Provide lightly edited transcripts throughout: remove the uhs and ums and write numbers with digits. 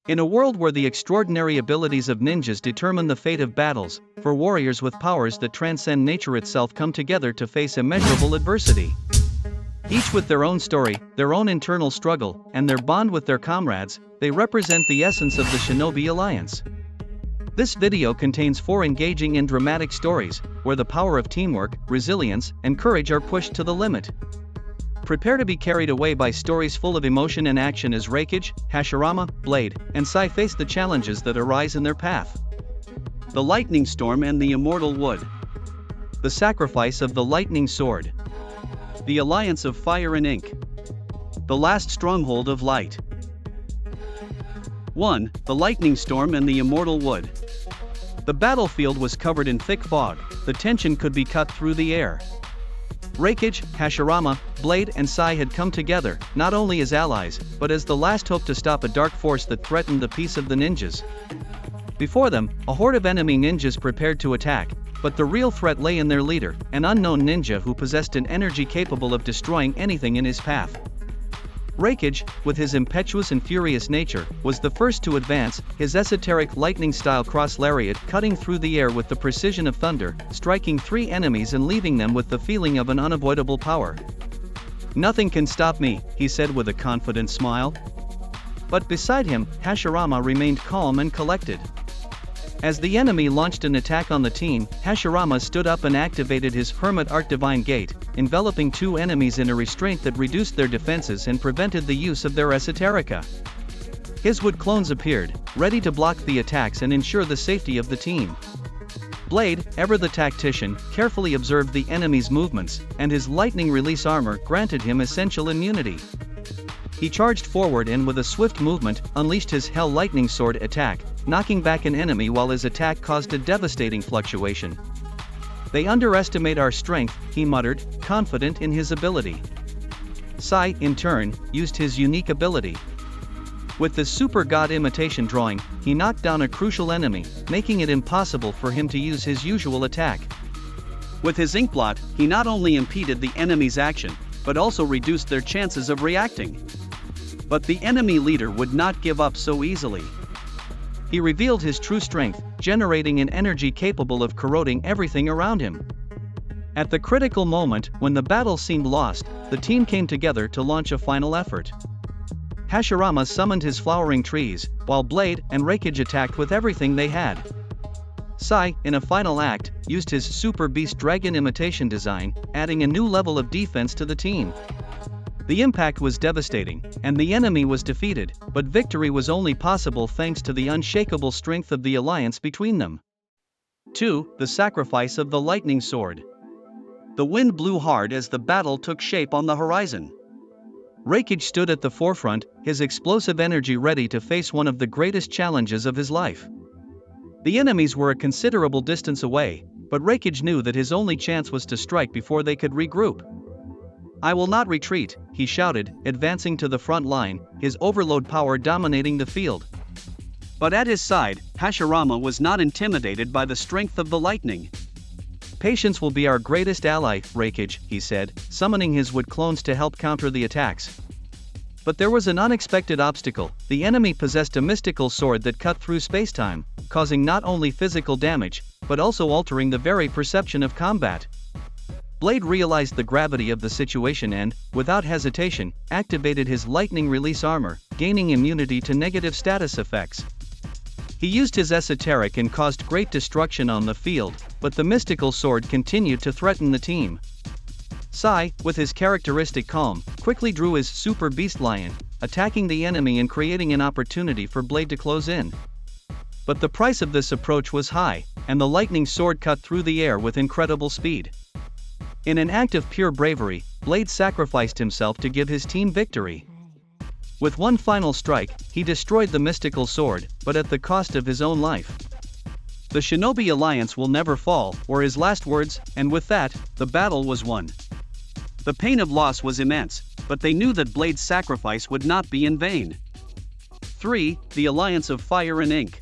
In a world where the extraordinary abilities of ninjas determine the fate of battles, for warriors with powers that transcend nature itself come together to face immeasurable adversity. Each with their own story, their own internal struggle, and their bond with their comrades, they represent the essence of the Shinobi Alliance. This video contains 4 engaging and dramatic stories, where the power of teamwork, resilience, and courage are pushed to the limit. Prepare to be carried away by stories full of emotion and action as Reikage, Hashirama, Blade, and Sai face the challenges that arise in their path. The Lightning Storm and the Immortal Wood. The Sacrifice of the Lightning Sword. The Alliance of Fire and Ink. The Last Stronghold of Light. 1. The Lightning Storm and the Immortal Wood. The battlefield was covered in thick fog, the tension could be cut through the air. Reikage, Hashirama, Blade and Sai had come together, not only as allies, but as the last hope to stop a dark force that threatened the peace of the ninjas. Before them, a horde of enemy ninjas prepared to attack, but the real threat lay in their leader, an unknown ninja who possessed an energy capable of destroying anything in his path. Reikage, with his impetuous and furious nature, was the first to advance, his esoteric lightning-style cross-lariat cutting through the air with the precision of thunder, striking 3 enemies and leaving them with the feeling of an unavoidable power. "Nothing can stop me," he said with a confident smile. But beside him, Hashirama remained calm and collected. As the enemy launched an attack on the team, Hashirama stood up and activated his Hermit Art Divine Gate, enveloping 2 enemies in a restraint that reduced their defenses and prevented the use of their esoterica. His wood clones appeared, ready to block the attacks and ensure the safety of the team. Blade, ever the tactician, carefully observed the enemy's movements, and his lightning release armor granted him essential immunity. He charged forward and with a swift movement, unleashed his Hell Lightning Sword attack, knocking back an enemy while his attack caused a devastating fluctuation. "They underestimate our strength," he muttered, confident in his ability. Sai, in turn, used his unique ability. With the Super God Imitation Drawing, he knocked down a crucial enemy, making it impossible for him to use his usual attack. With his Inkblot, he not only impeded the enemy's action, but also reduced their chances of reacting. But the enemy leader would not give up so easily. He revealed his true strength, generating an energy capable of corroding everything around him. At the critical moment, when the battle seemed lost, the team came together to launch a final effort. Hashirama summoned his flowering trees, while Blade and Reikage attacked with everything they had. Sai, in a final act, used his Super Beast Dragon Imitation design, adding a new level of defense to the team. The impact was devastating, and the enemy was defeated, but victory was only possible thanks to the unshakable strength of the alliance between them. 2. The Sacrifice of the Lightning Sword. The wind blew hard as the battle took shape on the horizon. Reikage stood at the forefront, his explosive energy ready to face one of the greatest challenges of his life. The enemies were a considerable distance away, but Reikage knew that his only chance was to strike before they could regroup. "I will not retreat," he shouted, advancing to the front line, his overload power dominating the field. But at his side, Hashirama was not intimidated by the strength of the lightning. "Patience will be our greatest ally, Reikage," he said, summoning his wood clones to help counter the attacks. But there was an unexpected obstacle. The enemy possessed a mystical sword that cut through spacetime, causing not only physical damage, but also altering the very perception of combat. Blade realized the gravity of the situation and, without hesitation, activated his lightning release armor, gaining immunity to negative status effects. He used his esoteric and caused great destruction on the field, but the mystical sword continued to threaten the team. Sai, with his characteristic calm, quickly drew his Super Beast Lion, attacking the enemy and creating an opportunity for Blade to close in. But the price of this approach was high, and the lightning sword cut through the air with incredible speed. In an act of pure bravery, Blade sacrificed himself to give his team victory. With one final strike, he destroyed the mystical sword, but at the cost of his own life. "The Shinobi Alliance will never fall," were his last words, and with that, the battle was won. The pain of loss was immense, but they knew that Blade's sacrifice would not be in vain. 3. The Alliance of Fire and Ink.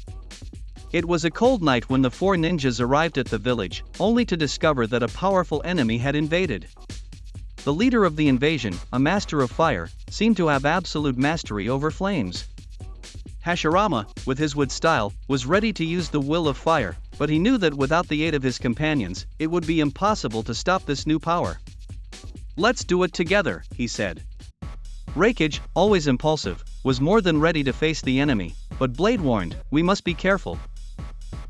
It was a cold night when the 4 ninjas arrived at the village, only to discover that a powerful enemy had invaded. The leader of the invasion, a master of fire, seemed to have absolute mastery over flames. Hashirama, with his wood style, was ready to use the will of fire, but he knew that without the aid of his companions, it would be impossible to stop this new power. "Let's do it together," he said. Raikage, always impulsive, was more than ready to face the enemy, but Blade warned, "We must be careful.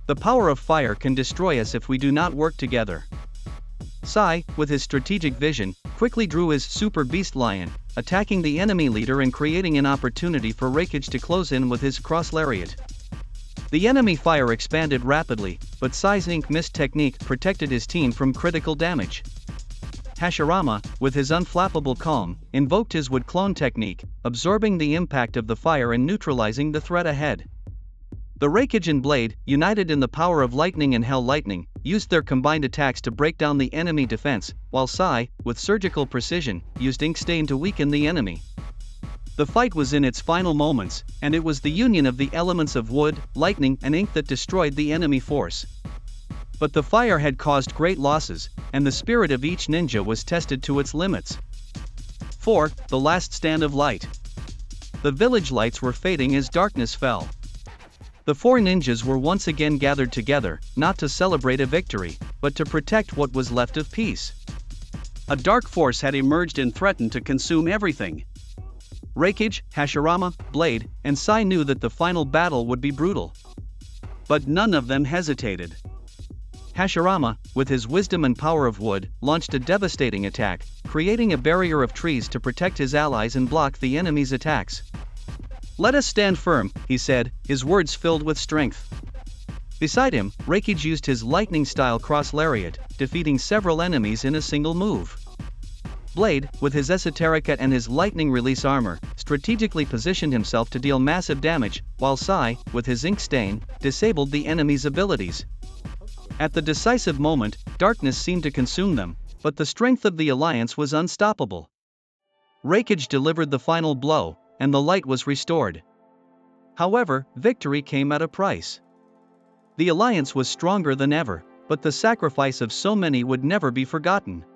The power of fire can destroy us if we do not work together." Sai, with his strategic vision, quickly drew his Super Beast Lion, attacking the enemy leader and creating an opportunity for Raikage to close in with his cross lariat. The enemy fire expanded rapidly, but Sai's Ink Mist technique protected his team from critical damage. Hashirama, with his unflappable calm, invoked his wood clone technique, absorbing the impact of the fire and neutralizing the threat ahead. The Raikage and Blade, united in the power of lightning and Hell Lightning, used their combined attacks to break down the enemy defense, while Sai, with surgical precision, used Ink Stain to weaken the enemy. The fight was in its final moments, and it was the union of the elements of wood, lightning, and ink that destroyed the enemy force. But the fire had caused great losses, and the spirit of each ninja was tested to its limits. 4. The Last Stand of Light. The village lights were fading as darkness fell. The four ninjas were once again gathered together, not to celebrate a victory, but to protect what was left of peace. A dark force had emerged and threatened to consume everything. Raikage, Hashirama, Blade, and Sai knew that the final battle would be brutal. But none of them hesitated. Hashirama, with his wisdom and power of wood, launched a devastating attack, creating a barrier of trees to protect his allies and block the enemy's attacks. "Let us stand firm," he said, his words filled with strength. Beside him, Raikage used his lightning-style cross lariat, defeating several enemies in a single move. Blade, with his esoterica and his lightning release armor, strategically positioned himself to deal massive damage, while Sai, with his ink stain, disabled the enemy's abilities. At the decisive moment, darkness seemed to consume them, but the strength of the alliance was unstoppable. Raikage delivered the final blow, and the light was restored. However, victory came at a price. The alliance was stronger than ever, but the sacrifice of so many would never be forgotten.